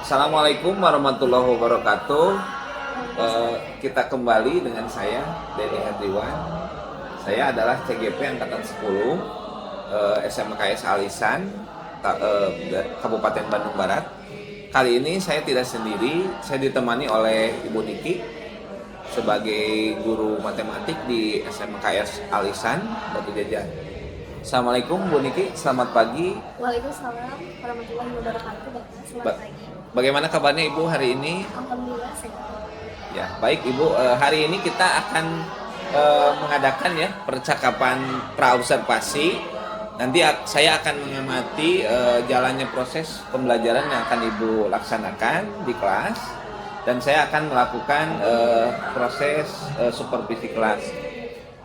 Assalamualaikum warahmatullahi wabarakatuh. Kita kembali dengan saya Denny Hadriwan. Saya adalah CGP angkatan 10 SMKS Alisan Kabupaten Bandung Barat. Kali ini saya tidak sendiri, saya ditemani oleh Ibu Niki sebagai guru matematik di SMKS Alisan Batu Jajar. Assalamualaikum Bu Niki, selamat pagi. Waalaikumsalam warahmatullahi wabarakatuh. Bapak, selamat pagi. Bagaimana kabarnya Ibu hari ini? Alhamdulillah sehat. Ya, baik Ibu. Hari ini kita akan mengadakan ya percakapan praobservasi. Nanti saya akan mengamati jalannya proses pembelajaran yang akan Ibu laksanakan di kelas, dan saya akan melakukan proses supervisi kelas.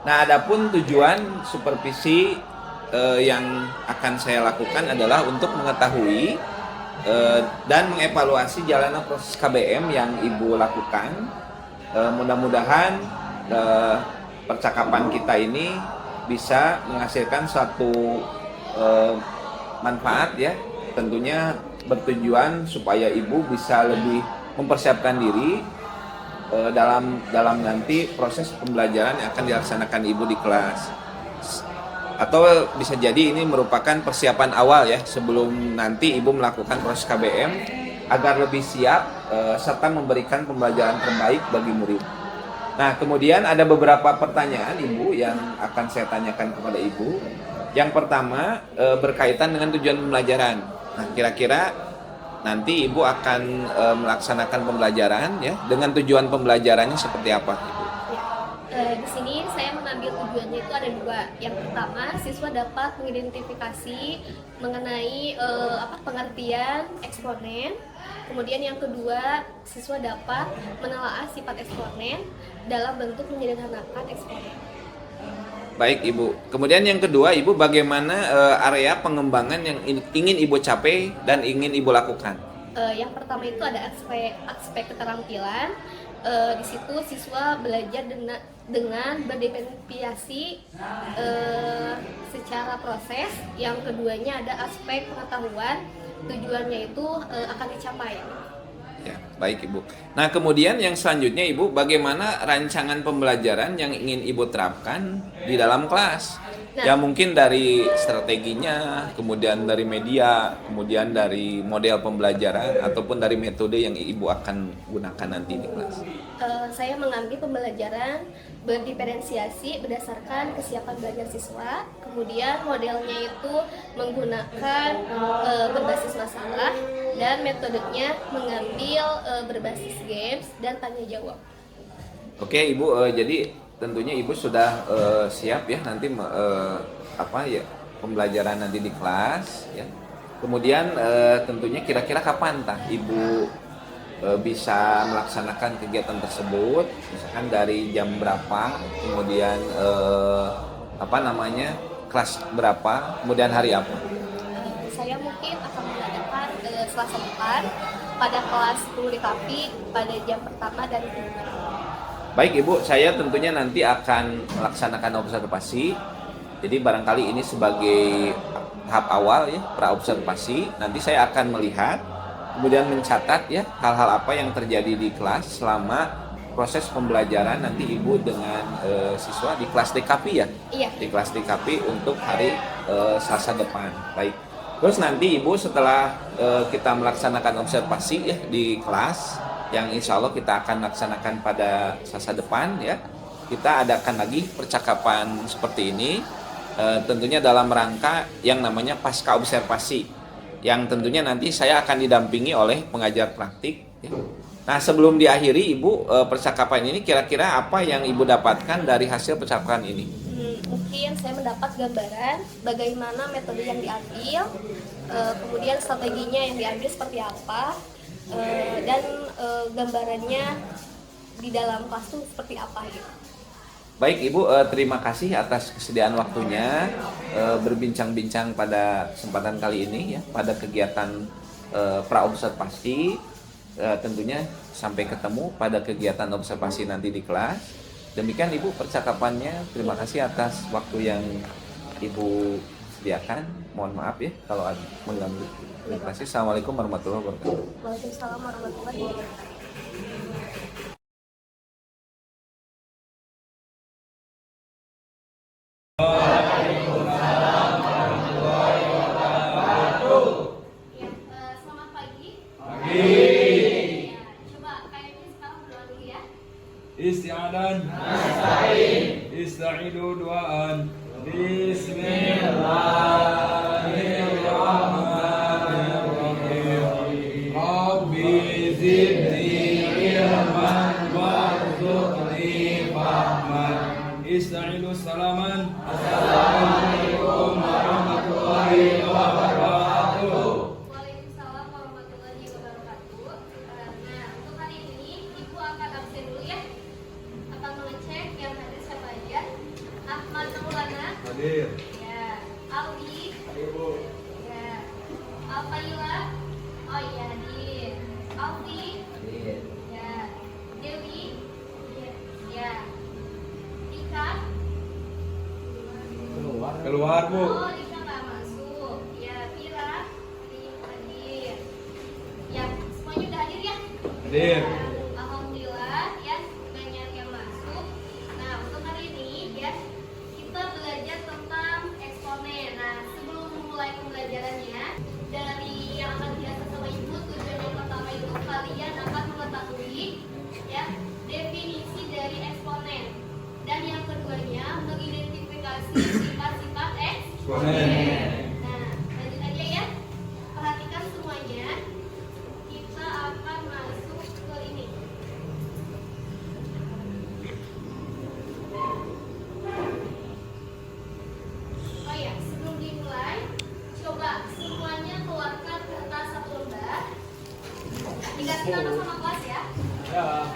Nah, adapun tujuan supervisi yang akan saya lakukan adalah untuk mengetahui dan mengevaluasi jalannya proses KBM yang Ibu lakukan. Mudah-mudahan percakapan kita ini bisa menghasilkan suatu manfaat ya. Tentunya bertujuan supaya Ibu bisa lebih mempersiapkan diri dalam nanti proses pembelajaran yang akan dilaksanakan Ibu di kelas. Atau bisa jadi ini merupakan persiapan awal ya sebelum nanti Ibu melakukan proses KBM agar lebih siap serta memberikan pembelajaran terbaik bagi murid. Nah, kemudian ada beberapa pertanyaan Ibu yang akan saya tanyakan kepada Ibu. Yang pertama berkaitan dengan tujuan pembelajaran. Nah, kira-kira nanti Ibu akan melaksanakan pembelajaran ya dengan tujuan pembelajarannya seperti apa, Ibu? Di sini saya mengambil tujuannya itu ada dua. Yang pertama, siswa dapat mengidentifikasi mengenai pengertian eksponen. Kemudian yang kedua, siswa dapat menelaah sifat eksponen dalam bentuk menyederhanakan eksponen. Baik Ibu. Kemudian yang kedua, Ibu bagaimana area pengembangan yang ingin Ibu capai dan ingin Ibu lakukan? Yang pertama itu ada aspek keterampilan. Di situ siswa belajar dengan berdiferensiasi secara proses. Yang keduanya ada aspek pengetahuan, tujuannya itu akan dicapai. Ya, baik Ibu. Nah, kemudian yang selanjutnya Ibu, bagaimana rancangan pembelajaran yang ingin Ibu terapkan di dalam kelas? Ya mungkin dari strateginya, kemudian dari media, kemudian dari model pembelajaran, ataupun dari metode yang Ibu akan gunakan nanti di kelas. Saya mengambil pembelajaran berdiferensiasi berdasarkan kesiapan belajar siswa. Kemudian modelnya itu menggunakan berbasis masalah, dan metodenya mengambil berbasis games dan tanya jawab. Oke Ibu, jadi tentunya Ibu sudah siap ya nanti pembelajaran nanti di kelas ya. Kemudian tentunya kira-kira kapan Ibu bisa melaksanakan kegiatan tersebut, misalkan dari jam berapa, kemudian kelas berapa, kemudian hari apa? Saya mungkin akan mengadakan Selasa depan pada kelas 10 DKP pada jam pertama dan kedua. Baik Ibu, saya tentunya nanti akan melaksanakan observasi. Jadi barangkali ini sebagai tahap awal ya, praobservasi. Nanti saya akan melihat, kemudian mencatat ya hal-hal apa yang terjadi di kelas selama proses pembelajaran nanti Ibu dengan siswa di kelas DKP ya. Iya. Di kelas DKP untuk hari Selasa depan. Baik. Terus nanti Ibu setelah kita melaksanakan observasi ya di kelas, yang insya Allah kita akan laksanakan pada Selasa depan ya, kita adakan lagi percakapan seperti ini, tentunya dalam rangka yang namanya pasca observasi, yang tentunya nanti saya akan didampingi oleh pengajar praktik ya. Nah, sebelum diakhiri Ibu percakapan ini, kira-kira apa yang Ibu dapatkan dari hasil percakapan ini? Mungkin saya mendapat gambaran bagaimana metode yang diambil, kemudian strateginya yang diambil seperti apa, dan gambarannya di dalam kelas itu seperti apa gitu. Baik Ibu, terima kasih atas kesediaan waktunya berbincang-bincang pada kesempatan kali ini ya, pada kegiatan praobservasi. Tentunya sampai ketemu pada kegiatan observasi nanti di kelas. Demikian Ibu percakapannya. Terima kasih atas waktu yang Ibu sediakan. Mohon maaf ya kalau ada mengganggu. Terima kasih. Assalamualaikum warahmatullahi wabarakatuh. Waalaikumsalam warahmatullahi wabarakatuh. Ya, selamat pagi. Pagi. Ya, coba kayaknya sekarang berdoa dulu ya. Isti'adan nasta'in ista'idu du'aan Bismillahirrahmanirrahim Rabbi zidni ilman warzuqni fahman Ista'idu salaman Assalamualaikum warahmatullahi wabarakatuh. Waalaikumsalam warahmatullahi wabarakatuh. Nah, untuk hari ini Ibu akan absen dulu ya. Akan mengecek yang hadir siapa aja. Ahmad Maulana. Hadir. Ya. Alwi. Ibu. Ya. Alfayla. Oh iya hadir. Alfi. Hadir. Ya. Dewi. Ya. Ya. Ika. Keluar Bu. Oh, Rika nggak masuk. Ya, Pira. Hadir. Ya, semuanya udah hadir ya? Hadir. Alhamdulillah ya, banyak yang masuk. Nah, untuk hari ini ya, kita belajar tentang eksponen. Nah, sebelum memulai pembelajarannya, dari yang akan diajar sama Ibu, tujuan yang pertama itu kalian akan mengetahui ya definisi dari eksponen. Dan yang keduanya mengidentifikasi sifat-sifat eksponen. Nah, lanjut aja ya. Perhatikan semuanya. Kita akan masuk ke ini. Oh ya, sebelum dimulai, coba semuanya keluarkan kertas satu lembar. Dikasih nama sama kelas ya. Ya.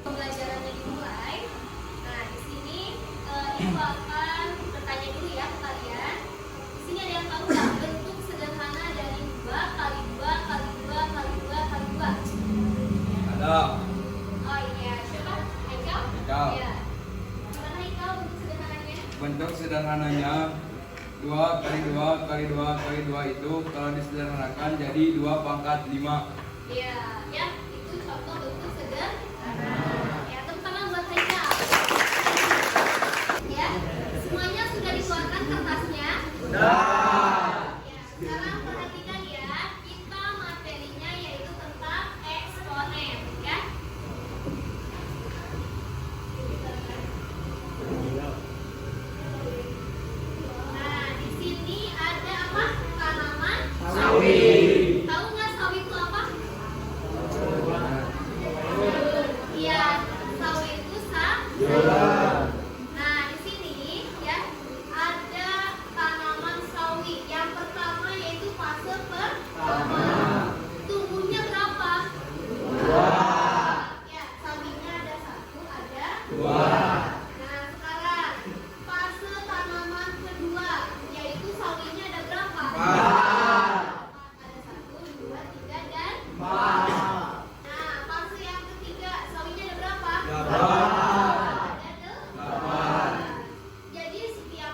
Pembelajarannya dimulai. Nah, di sini Ibu akan bertanya dulu ya ke kalian. Di sini ada yang tahu nggak bentuk sederhana dari 2 kali 2 kali 2 kali 2 kali 2? Ada. Oh iya, siapa? Haikal? Haikal. Iya. Gimana Haikal bentuk sederhananya? Bentuk sederhananya 2 kali 2 kali 2 kali 2 itu kalau disederhanakan jadi 2 pangkat 5. Iya, ya, itu contoh bentuk sederhana. Ya, tepuk tangan buat Haikal. Ya, semuanya sudah dikeluarkan kertasnya? Sudah. Ya, sekarang perhatikan ya, kita materinya yaitu tentang eksponen, ya. Nah, di sini ada apa? Tanaman sawi. Tahu nggak sawi itu apa? Iya, sawi itu sayuran. Nah, di sini ya ada tanaman sawi. Yang pertama yaitu fase pertama. Tumbuhnya berapa? 2. Ya, sawinya ada 1, ada 2. Nah, sekarang fase tanaman kedua yaitu sawinya ada berapa? 4. Ada 1, 2, 3, dan 4. Nah, fase yang ketiga sawinya ada berapa? 8. Ada 8. Jadi setiap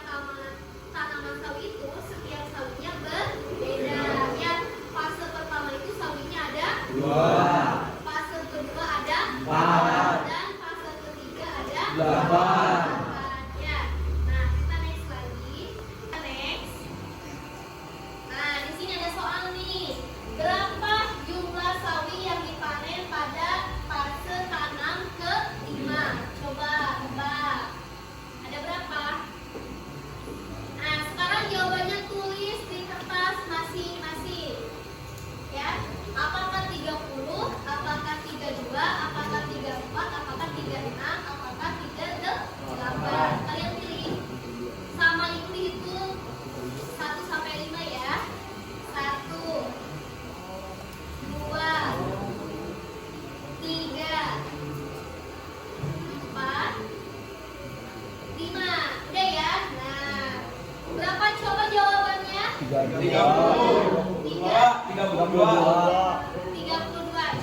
tanaman sawi itu setiap sawinya berbeda. Ya, fase pertama itu sawinya ada 2. Fase kedua ada 4. Dan fase ketiga ada 8. Ya. Nah, kita next lagi. Kita next. Nah, di sini ada soal nih. Berapa jumlah sawi yang dipanen pada fase tanam ke-5? Coba tebak. Ada berapa? Nah, sekarang jawabannya tulis di kertas masing-masing. Ya. Apakah 30? Apakah 32? Apakah 34? Apakah 36? Apakah 38? Kalian pilih. Sama Ibu dihitung 1 sampai 5 ya. 1, 2, 3, 4, 5. Udah ya? Nah, berapa coba jawabannya? 32.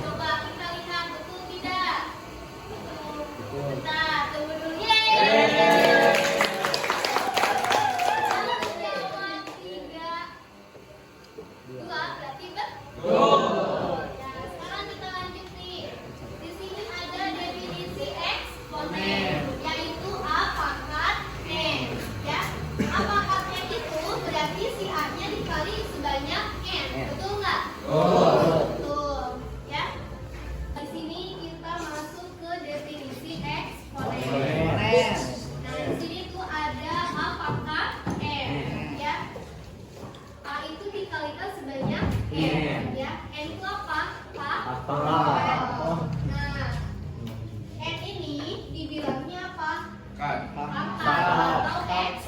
Coba kita lihat betul tidak?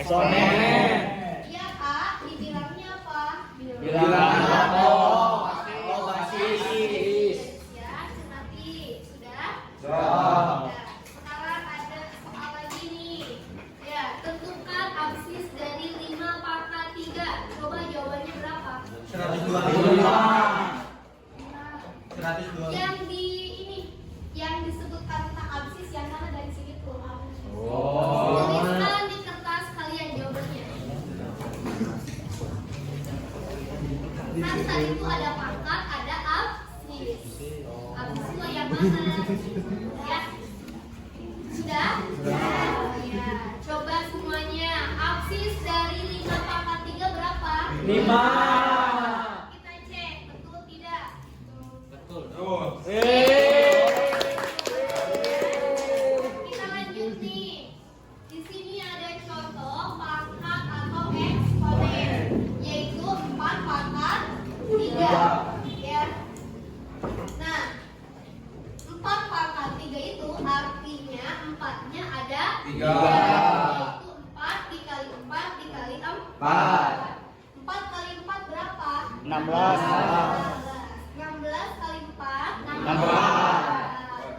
Eksponen. Iya Kak, dibilangnya apa? Bilangan atau basis. Ya, Cenati. Sudah? Sudah. Ya, sekarang ada soal lagi nih. Ya, tentukan absis dari 5 pangkat 3. Coba jawabannya berapa? 125. Yang di ini, yang disebutkan tentang absis yang mana dari sini tuh? Oh. Tuliskan di kertas kalian jawabannya. Kan tadi itu ada pangkat, ada absis. Absis itu yang mana? Ya. Sudah? Ya. Coba semuanya. Absis dari 5 pangkat 3 berapa? 5. Kita cek, betul tidak? Kita lanjut nih. Di sini ada contoh pangkat atau eksponen, yaitu 4 pangkat 3. Ya. Nah, 4 pangkat 3 itu artinya 4-nya ada 3. Yaitu 4 dikali 4 dikali 4. 4 kali 4 berapa? 16. 16 kali 4 16.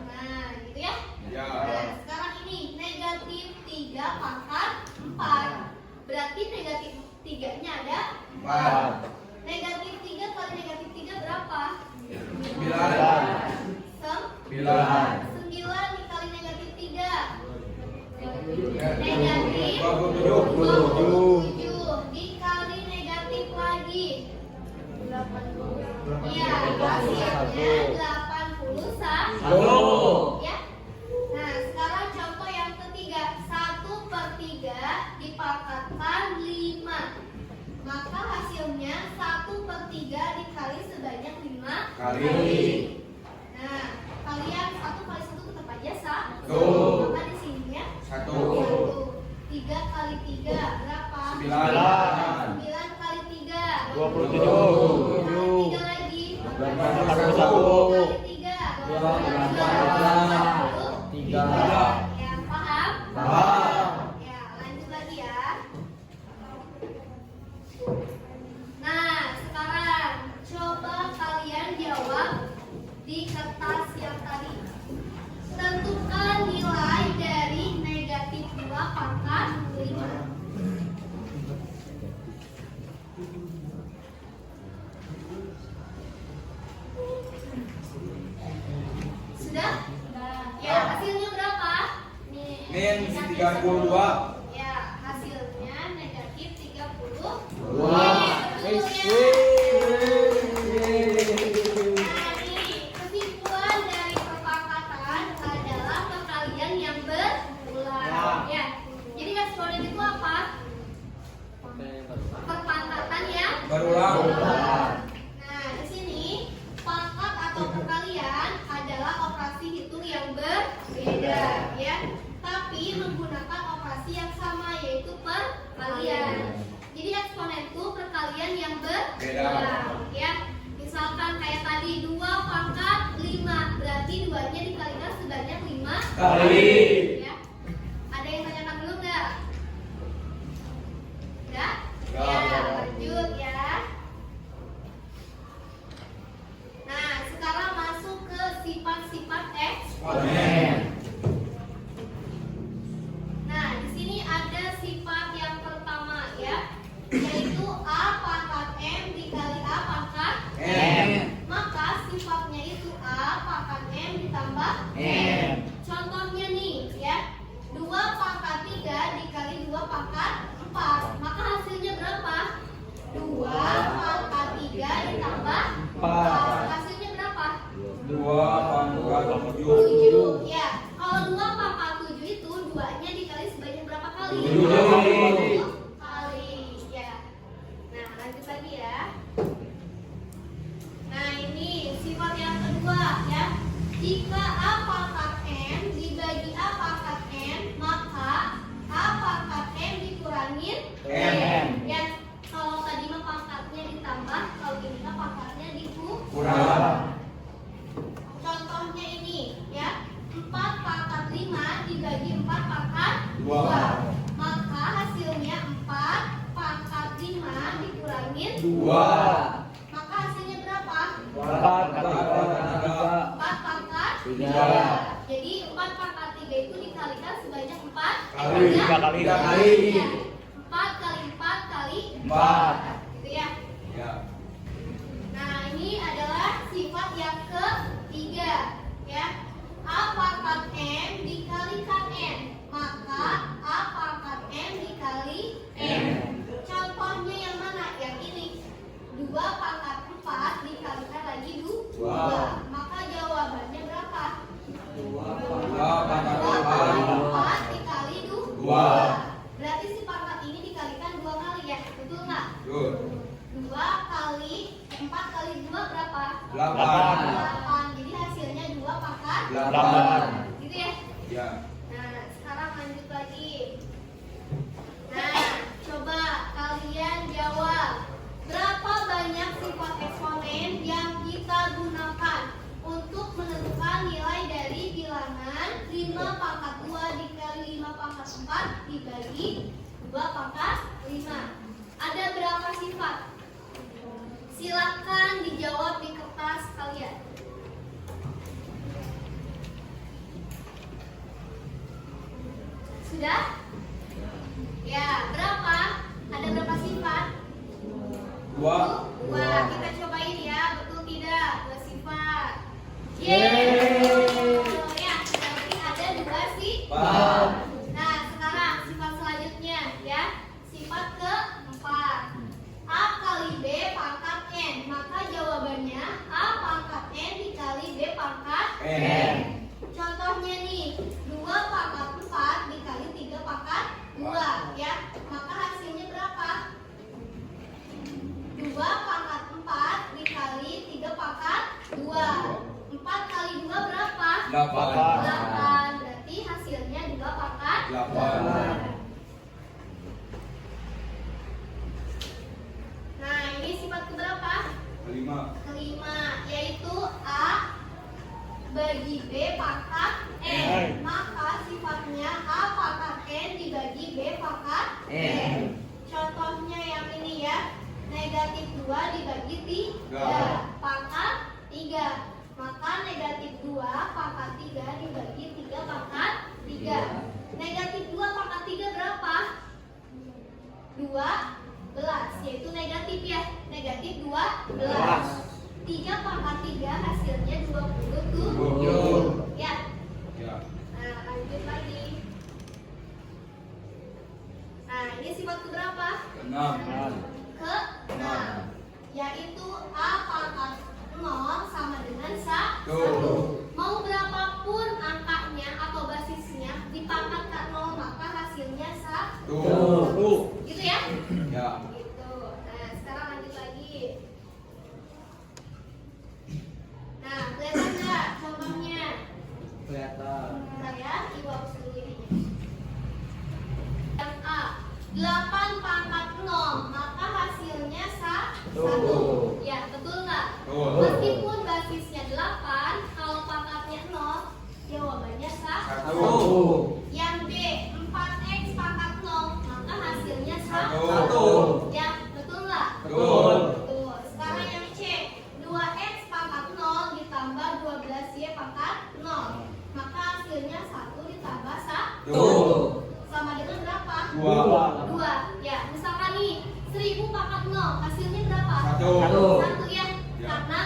Nah, gitu ya. Ya. Nah, sekarang ini negatif 3 pangkat 4. Berarti negatif 3-nya ada 4. Negatif 3 kali negatif 3 berapa? 9. 9 dikali negatif 3 negatif 27 dikali negatif lagi 80. Iya, hasilnya 81 ya. Nah, sekarang contoh yang ketiga, 1/3 dipangkatkan 5. Maka hasilnya 1/3 dikali sebanyak 5 Kali. Nah, kalian 1 kali 1 tetap aja 1. Tuh. Maka di sini ya 1. 3 kali 3 berapa? 9. 9 kali 3 27. 3 lagi 81. kali 3 3. Ya, paham? Paham. Ya, lanjut lagi ya. Nah, sekarang coba kalian jawab di kertas yang tadi. Tentukan nilai dari negatif 2 pangkat 5. Sudah? Ya, hasilnya berapa? Min 32. Ya, hasilnya negatif 32. Wah. Betul ya. Nah, ini kesimpulan dari perpangkatan adalah perkalian yang berulang. Ya. Jadi eksponen itu apa? Perpangkatan yang Berulang. Nah, di sini pangkat atau perkalian adalah operasi hitung yang berbeda, ya. Tapi menggunakan operasi yang sama, yaitu perkalian. Jadi eksponen itu perkalian yang berulang, ya. Misalkan kayak tadi 2 pangkat 5, berarti 2-nya dikalikan sebanyak 5 Kali. ya. Ada yang tanyakan dulu nggak? Nggak? Nggak. Ya, lanjut ya. Nah, sekarang masuk ke sifat-sifat eksponen. Nah, di sini ada sifat yang pertama ya, yaitu A pangkat M dikali A pangkat M. Maka sifatnya itu A pangkat M ditambah M. Contohnya nih ya, 2 pangkat 3 dikali 2 pangkat 4. Maka hasilnya berapa? 2 pangkat 3 ditambah 4. Hasilnya berapa? 2 pangkat 7. 7. Ya, kalau 2 pangkat 7 itu 2-nya dikali sebanyak berapa kali? 7 kali. Kali, ya. Nah, lanjut lagi ya. Nah, ini sifat yang kedua ya. Jika A pangkat M dibagi A pangkat M, maka A pangkat M dikurangi 2. Maka hasilnya berapa? 4 kali 3. 4 pangkat 3. Jadi 4 pangkat 3 itu dikalikan sebanyak 4 Kali 3 kali. 3 kali. 4 kali 4 kali 4. gitu ya. Ya. Nah, ini adalah sifat yang ketiga ya. A pangkat M dikalikan N, maka A pangkat M dikali N. Contohnya yang mana? Yang ini. 2 pangkat 4 dikalikan lagi 2. Maka jawabannya berapa? 2 pangkat 4 dikali 2. 2. Berarti si pangkat ini dikalikan 2 kali ya, betul nggak? Betul. 2 kali 4 kali 2 berapa? 8. 8. Jadi hasilnya 2 pangkat 8. gitu ya. Ya. Nah, sekarang lanjut lagi. Nah, coba kalian jawab. Berapa banyak sifat eksponen yang kita gunakan untuk menentukan nilai dari bilangan 5 pangkat 2 dikali 5 pangkat 4 dibagi 2 pangkat 5? Ada berapa sifat? Silakan dijawab di kertas kalian. Sudah? Ya, berapa? Ada berapa sifat? 2. 2. Kita cobain ya, betul tidak? 2 sifat. Yeay. Ya, berarti ada 2 Sifat. Nah, sekarang sifat selanjutnya ya. Sifat keempat. A kali B pangkat N. Maka jawabannya A pangkat N dikali B pangkat N. Contohnya nih, 2 pangkat 4 dikali 3 pangkat 2 ya. Maka hasilnya berapa? 2 pangkat 4 dikali 3 pangkat 2. 4 kali 2 berapa? 8. 8. Berarti hasilnya 2 pangkat 8. Nah, ini sifat keberapa? Kelima. Kelima, yaitu A bagi B pangkat N. Maka sifatnya A pangkat N dibagi B pangkat N. Contohnya yang ini ya. Negatif 2 dibagi 3 pangkat 3. Maka negatif 2 pangkat 3 dibagi 3 pangkat 3. Negatif 2 pangkat 3 berapa? 12, yaitu negatif ya. Negatif 12. 3 pangkat 3 hasilnya 20 ya. Ya. Nah, lanjut lagi. Nah, ini sifat keberapa? 6. Ke-6, yaitu A pangkat 0 sama dengan 1. Mau berapapun angkanya atau basisnya dipangkatkan 0 maka hasilnya 1. Gitu ya? Ya. Gitu. Nah, sekarang lanjut lagi. Nah, kelihatan nggak contohnya? Kelihatan. Bentar ya, ibu hapus dulu ininya. Yang A, 8 pangkat 0 maka hasilnya 1. Ya, betul nggak? Betul. Meskipun basisnya 8, kalau pangkatnya 0, jawabannya 1. 1. Yang B, 4x pangkat 0 maka hasilnya 1. 1. Ya, betul nggak? Betul. Betul. Sekarang yang C, 2x pangkat 0 ditambah 12y pangkat 0 maka hasilnya 1 ditambah 1 sama dengan berapa? 2. Ya, misalkan nih 1000 pangkat 0 hasilnya berapa? 1 ya. Ya. Karena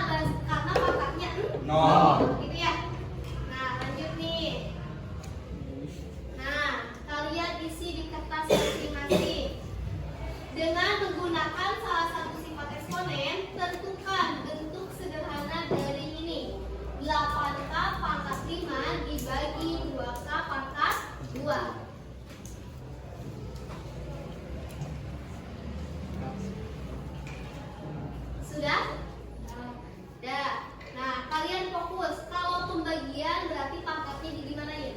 pangkatnya 0. gitu ya. Nah, lanjut nih. Nah, kalian isi di kertas masing-masing. Dengan menggunakan salah satu sifat eksponen, tentukan bentuk sederhana dari ini. 8k pangkat 5 dibagi 2k pangkat 2. Sudah? Sudah. Nah, kalian fokus. Kalau pembagian berarti pangkatnya di gimana ya?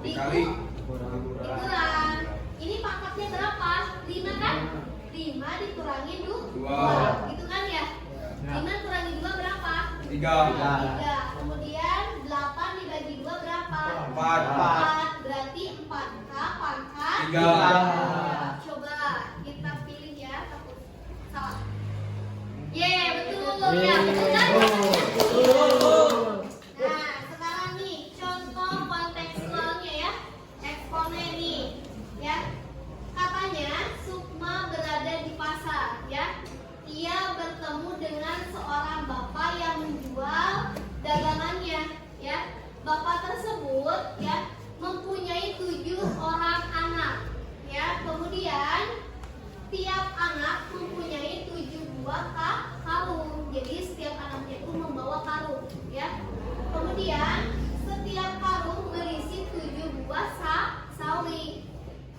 Dikali. Dikurang. Ini pangkatnya berapa? 5 kan? 5 dikurangi 2. 2. Gitu kan ya? 5 kurangi 2 berapa? 3. 3. Kemudian 8 dibagi 2 berapa? 4. 4. Berarti 4k pangkat 3. Coba kita pilih ya. Ya, betul kan? Nah, sekarang nih contoh kontekstualnya ya. Eksponen nih, ya. Katanya Sukma berada di pasar, ya. Ia bertemu dengan seorang bapak yang menjual dagangannya, ya. Bapak tersebut, ya, mempunyai 7 orang anak, ya. Kemudian tiap anak mempunyai 7 buah karung. Jadi setiap anaknya itu membawa karung, ya. Kemudian setiap karung berisi 7 buah sawi.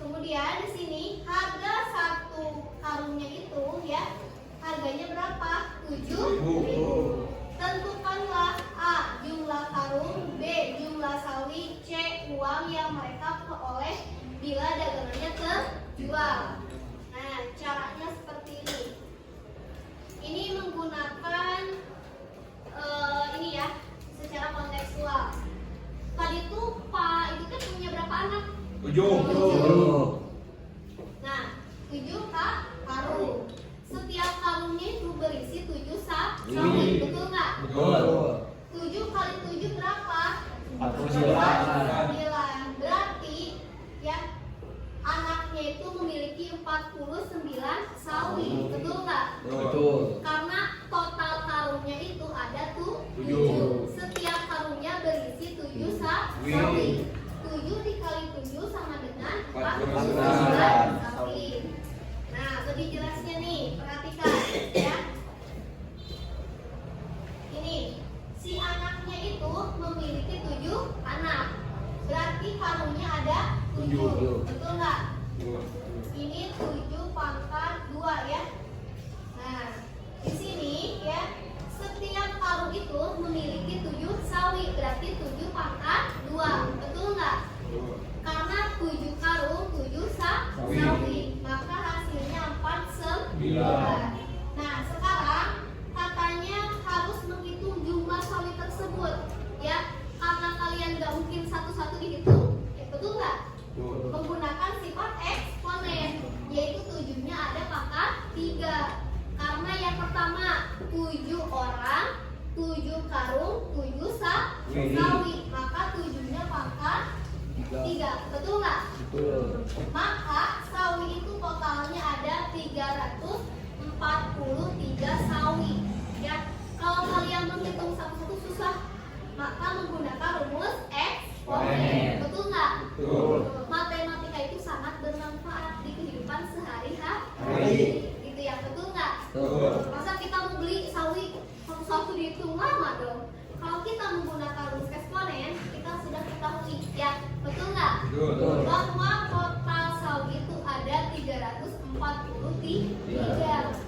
Kemudian di sini harga satu karungnya itu, ya, harganya berapa? 7.000. Tentukanlah A. jumlah karung, B. jumlah sawi, C. uang yang mereka peroleh bila dagangannya terjual. Nah, caranya seperti ini. Ini menggunakan ini ya, secara kontekstual. Tadi tuh Pak itu kan punya berapa anak? 7. Nah, 7 karung. Setiap karungnya itu berisi 7 sawi, betul nggak? Betul. 7 kali 7 berapa? 49. Berarti ya anaknya itu memiliki 49 sawi, betul nggak? Betul. Karena total karungnya itu ada 7. Setiap karungnya berisi 7 sawi. 7 dikali 7 sama dengan 49 sawi. Nah, lebih jelasnya nih, perhatikan ya. Ini si anaknya itu memiliki 7 anak. Berarti karungnya ada 7. Betul nggak? Ini 7 pangkat 2 ya. Nah, di sini ya, setiap karung itu memiliki 7 sawi, berarti 7 pangkat 2. Betul nggak? Karena 7 karung 7 sawi, maka hasilnya 49. Nah, sekarang katanya harus menghitung jumlah sawi tersebut, ya. Karena kalian nggak mungkin satu-satu dihitung, ya, betul nggak? Menggunakan sifat eksponen, yaitu 7-nya ada pangkat 3. Karena yang pertama 7 orang, 7 karung, 7 sawi, maka 7-nya pangkat 3. Betul nggak? Betul. Maka sawi itu totalnya ada 343 sawi. Ya, kalau kalian menghitung satu-satu susah, maka menggunakan rumus eksponen. Betul nggak? Betul. Matematika itu sangat bermanfaat di kehidupan sehari-hari. Gitu ya, betul nggak? Betul. Masa kita mau beli sawi satu-satu dihitung lama dong. Kalau kita menggunakan rumus eksponen, kita sudah ketahui ya, betul nggak? Betul. Bahwa total sawi itu ada 343.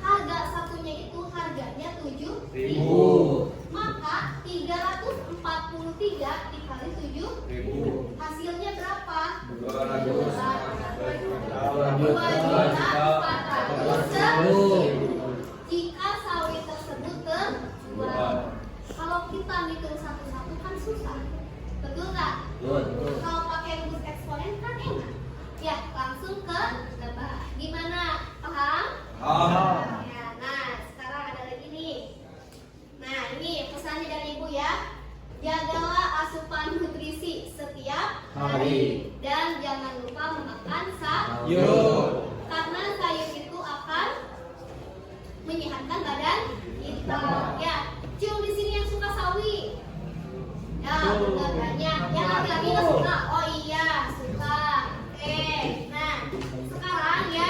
Harga satunya itu harganya 7.000. Maka 343 dikali 7, hasilnya berapa? 2.400.000. Jika sawi tersebut terjual. Kalau kita hitung satu-satu kan susah, betul nggak? Kalau pakai rumus eksponen kan enak. Ya, langsung ke tebak. Gimana? Paham? Ya, nah, sekarang ada lagi nih. Nah, ini pesannya dari Ibu ya. Jagalah asupan nutrisi setiap hari dan jangan lupa memakan sayur. Karena sayur itu akan menyehatkan badan kita. Ya, Cung di sini yang suka sawi. Ya, benar banyak. Yang laki-laki nggak suka? Oh iya, suka. Oke. Nah, sekarang ya,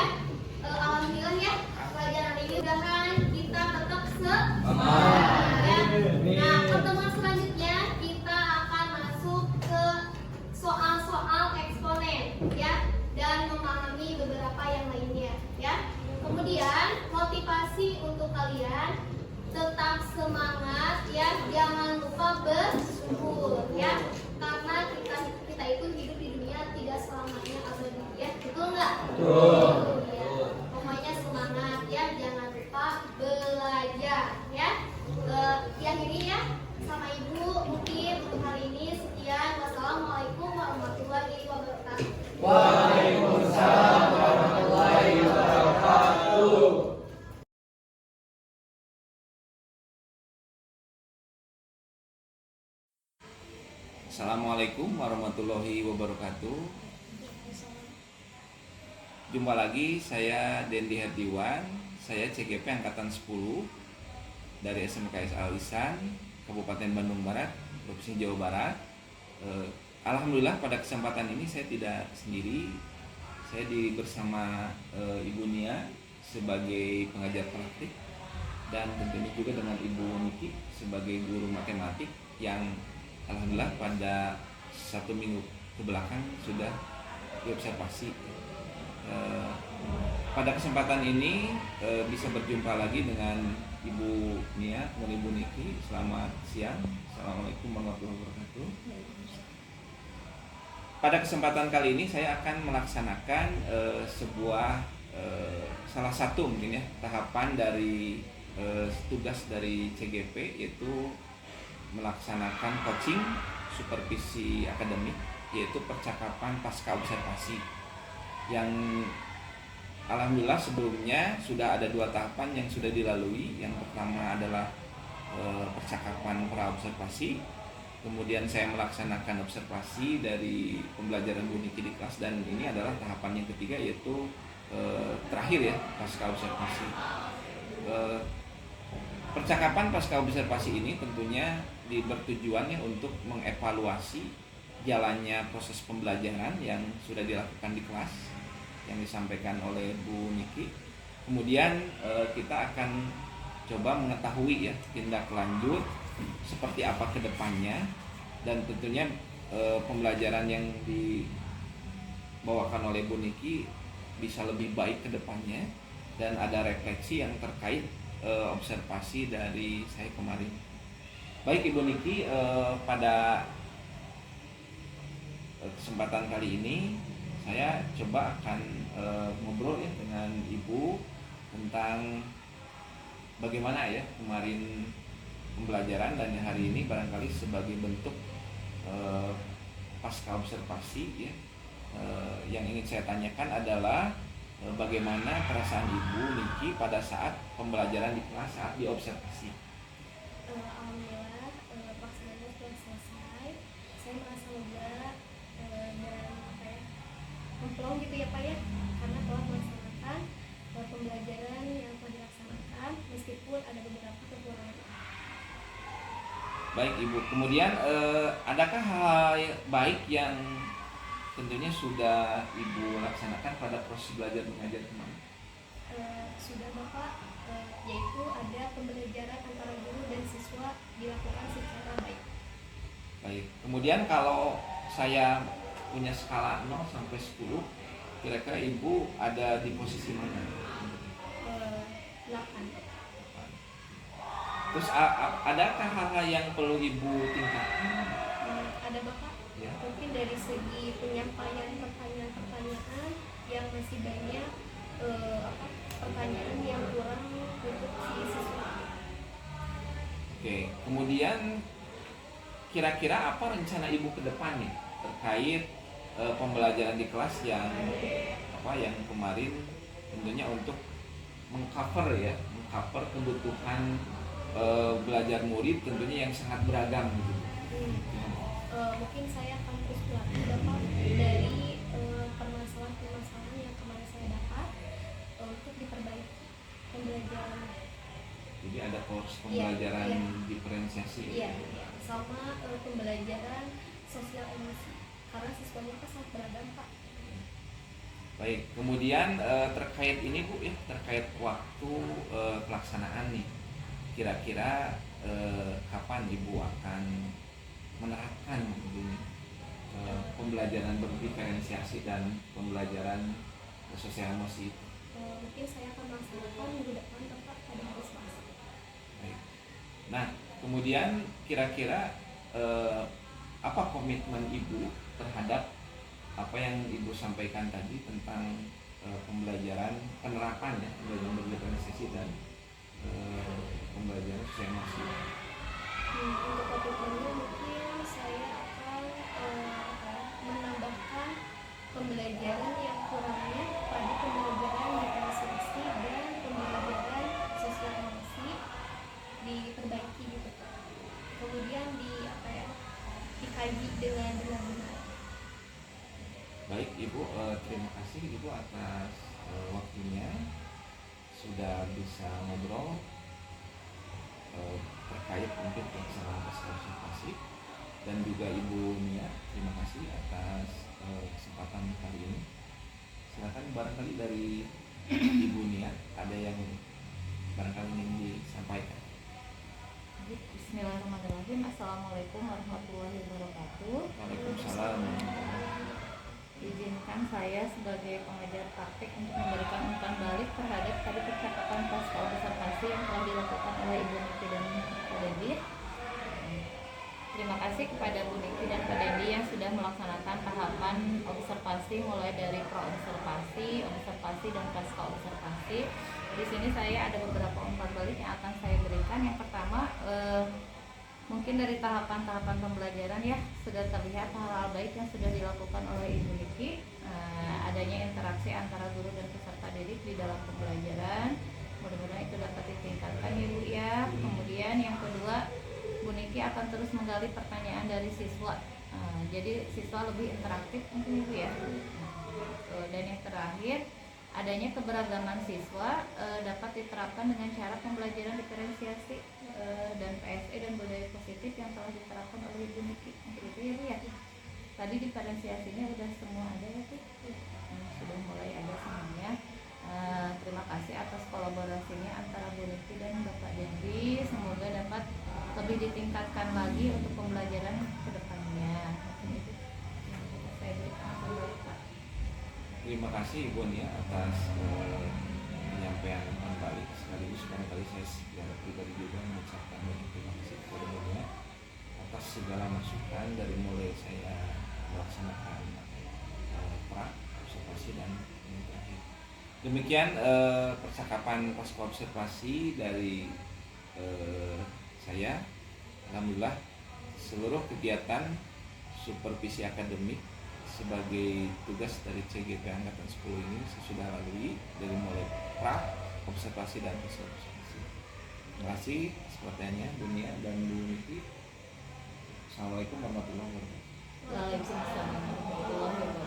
alhamdulillah ya, pelajaran ini mudahan kita tetap semangat. Ya. Nah, pertemuan selanjutnya kita akan masuk ke soal-soal eksponen, ya, dan memahami beberapa yang lainnya, ya. Kemudian motivasi untuk kalian tetap semangat ya, jangan lupa bersyukur ya, karena kita itu hidup di dunia tidak selamanya abadi ya, betul nggak? Betul. Ya. Pokoknya semangat ya, jangan lupa belajar ya. Yang ini ya sama Ibu mungkin untuk hari ini sekian. Wassalamualaikum warahmatullahi wabarakatuh. Waalaikumsalam warahmatullahi wabarakatuh. Assalamualaikum warahmatullahi wabarakatuh. Jumpa lagi, saya Dendi Herdiwan. Saya CGP Angkatan 10 dari SMKS Al-Ihsan, Kabupaten Bandung Barat, Provinsi Jawa Barat. Alhamdulillah pada kesempatan ini saya tidak sendiri. Saya bersama Ibu Nia sebagai pengajar praktik, dan tentunya juga dengan Ibu Niki sebagai guru matematik yang alhamdulillah pada 1 minggu kebelakang sudah diobservasi. Pada kesempatan ini bisa berjumpa lagi dengan Ibu Nia dan Ibu Niki. Selamat siang. Assalamualaikum warahmatullahi wabarakatuh. Pada kesempatan kali ini saya akan melaksanakan sebuah salah satu mungkin ya tahapan dari tugas dari CGP, yaitu melaksanakan coaching supervisi akademik, yaitu percakapan pasca observasi, yang alhamdulillah sebelumnya sudah ada 2 tahapan yang sudah dilalui. Yang pertama adalah percakapan pra observasi, kemudian saya melaksanakan observasi dari pembelajaran Bu Niki di kelas, dan ini adalah tahapan yang ketiga, yaitu terakhir ya, pasca observasi. Percakapan pasca observasi ini tentunya bertujuannya untuk mengevaluasi jalannya proses pembelajaran yang sudah dilakukan di kelas yang disampaikan oleh Bu Niki. Kemudian kita akan coba mengetahui ya tindak lanjut seperti apa ke depannya, dan tentunya pembelajaran yang dibawakan oleh Bu Niki bisa lebih baik ke depannya, dan ada refleksi yang terkait observasi dari saya kemarin. Baik Ibu Niki, pada kesempatan kali ini saya coba akan ngobrol ya dengan Ibu tentang bagaimana ya kemarin pembelajaran, dan hari ini barangkali sebagai bentuk pasca observasi ya. Yang ingin saya tanyakan adalah bagaimana perasaan Ibu Niki pada saat pembelajaran di kelas saat diobservasi. Alhamdulillah, pelaksanaannya sudah selesai. Saya merasa lega dan plong gitu ya Pak ya, karena telah melaksanakan pembelajaran yang telah dilaksanakan meskipun ada beberapa kekurangan. Baik Ibu, kemudian adakah hal baik yang tentunya sudah Ibu laksanakan pada proses belajar mengajar kemarin? Sudah Bapak, yaitu ada pembelajaran antara guru dan siswa dilakukan secara baik. Baik, kemudian kalau saya punya skala 0 sampai 10, kira-kira Ibu ada di posisi mana? 8. Terus adakah hal-hal yang perlu Ibu tingkatkan? Ada Bapak, Ya. mungkin dari segi penyampaian pertanyaan-pertanyaan yang masih banyak, pertanyaan yang kurang untuk si siswa. Oke, kemudian kira-kira apa rencana Ibu ke depan nih terkait pembelajaran di kelas yang kemarin, tentunya untuk mengcover kebutuhan belajar murid tentunya yang sangat beragam gitu. Mungkin saya akan terus melatih Bapak dari permasalahan-permasalahan yang kemarin saya dapat untuk diperbaiki pembelajaran. Jadi ada course pembelajaran diferensiasi. Iya, sama pembelajaran sosial emosi, karena siswanya kan sangat beragam Pak. Baik, kemudian terkait ini Bu ya, terkait waktu pelaksanaan nih, kira-kira kapan Ibu akan menerapkan ini pembelajaran berdiferensiasi dan pembelajaran sosial emosi itu? Mungkin saya akan melaksanakan minggu depan tepat pada hari Selasa. Baik. Nah, kemudian kira-kira apa komitmen Ibu terhadap apa yang Ibu sampaikan tadi tentang pembelajaran penerapan ya, pembelajaran berdiferensiasi dan pembelajaran sosial emosi? Untuk komitmennya mungkin saya akan menambahkan pembelajaran yang kurangnya pada pembelajaran diferensiasi dan pembelajaran sosial emosi diperbaiki gitu. Kemudian dikaji dengan terima kasih Ibu atas waktunya sudah bisa ngobrol terkait mungkin pelaksanaan tes observasi, dan juga Ibu Nia, terima kasih atas kesempatan kali ini. Silakan barangkali dari Ibu Nia ada yang barangkali ingin disampaikan. Bismillahirrahmanirrahim. Assalamualaikum warahmatullahi wabarakatuh. Waalaikumsalam. Izinkan saya sebagai pengajar praktik untuk memberikan umpan balik terhadap tadi percakapan pasca observasi yang telah dilakukan oleh Ibu Niki dan Pak Dendi. Terima kasih kepada Bu Niki dan Pak Dendi yang sudah melaksanakan tahapan observasi mulai dari pra-observasi, observasi, dan pasca observasi. Di sini saya ada beberapa umpan balik yang akan saya berikan. Yang pertama, mungkin dari tahapan-tahapan pembelajaran ya sudah terlihat hal-hal baik yang sudah dilakukan oleh Ibu Niki, adanya interaksi antara guru dan peserta didik di dalam pembelajaran. Mudah-mudahan itu dapat ditingkatkan ya Bu ya. Kemudian yang kedua, Bu Niki akan terus menggali pertanyaan dari siswa, jadi siswa lebih interaktif mungkin Ibu ya. Dan yang terakhir, adanya keberagaman siswa dapat diterapkan dengan cara pembelajaran diferensiasi dan PSE dan budaya positif yang telah diterapkan oleh Ibu Niki. Untuk itu ya Bu ya. Tadi diferensiasinya udah semua ada ya Bu. Sudah mulai ada semuanya. Terima kasih atas kolaborasinya antara Bu Niki dan Bapak Dendi. Semoga dapat lebih ditingkatkan lagi untuk pembelajaran ke depannya. Saya berikan kembali Pak. Terima kasih Ibu Nia atas penyampaian kembali, sekaligus barangkali saya secara pribadi juga mengucapkan banyak terima kasih kepada Ibu Nia atas segala masukan dari mulai saya melaksanakan pra observasi dan yang terakhir. Demikian percakapan pasca observasi dari saya. Alhamdulillah seluruh kegiatan supervisi akademik sebagai tugas dari CGP Angkatan 10 ini sudah lalui dari mulai pra, observasi, dan pasca observasi. Terima kasih sepertinya Bu Nia dan Bu Niki. Assalamualaikum warahmatullahi wabarakatuh. Waalaikumsalam warahmatullahi wabarakatuh.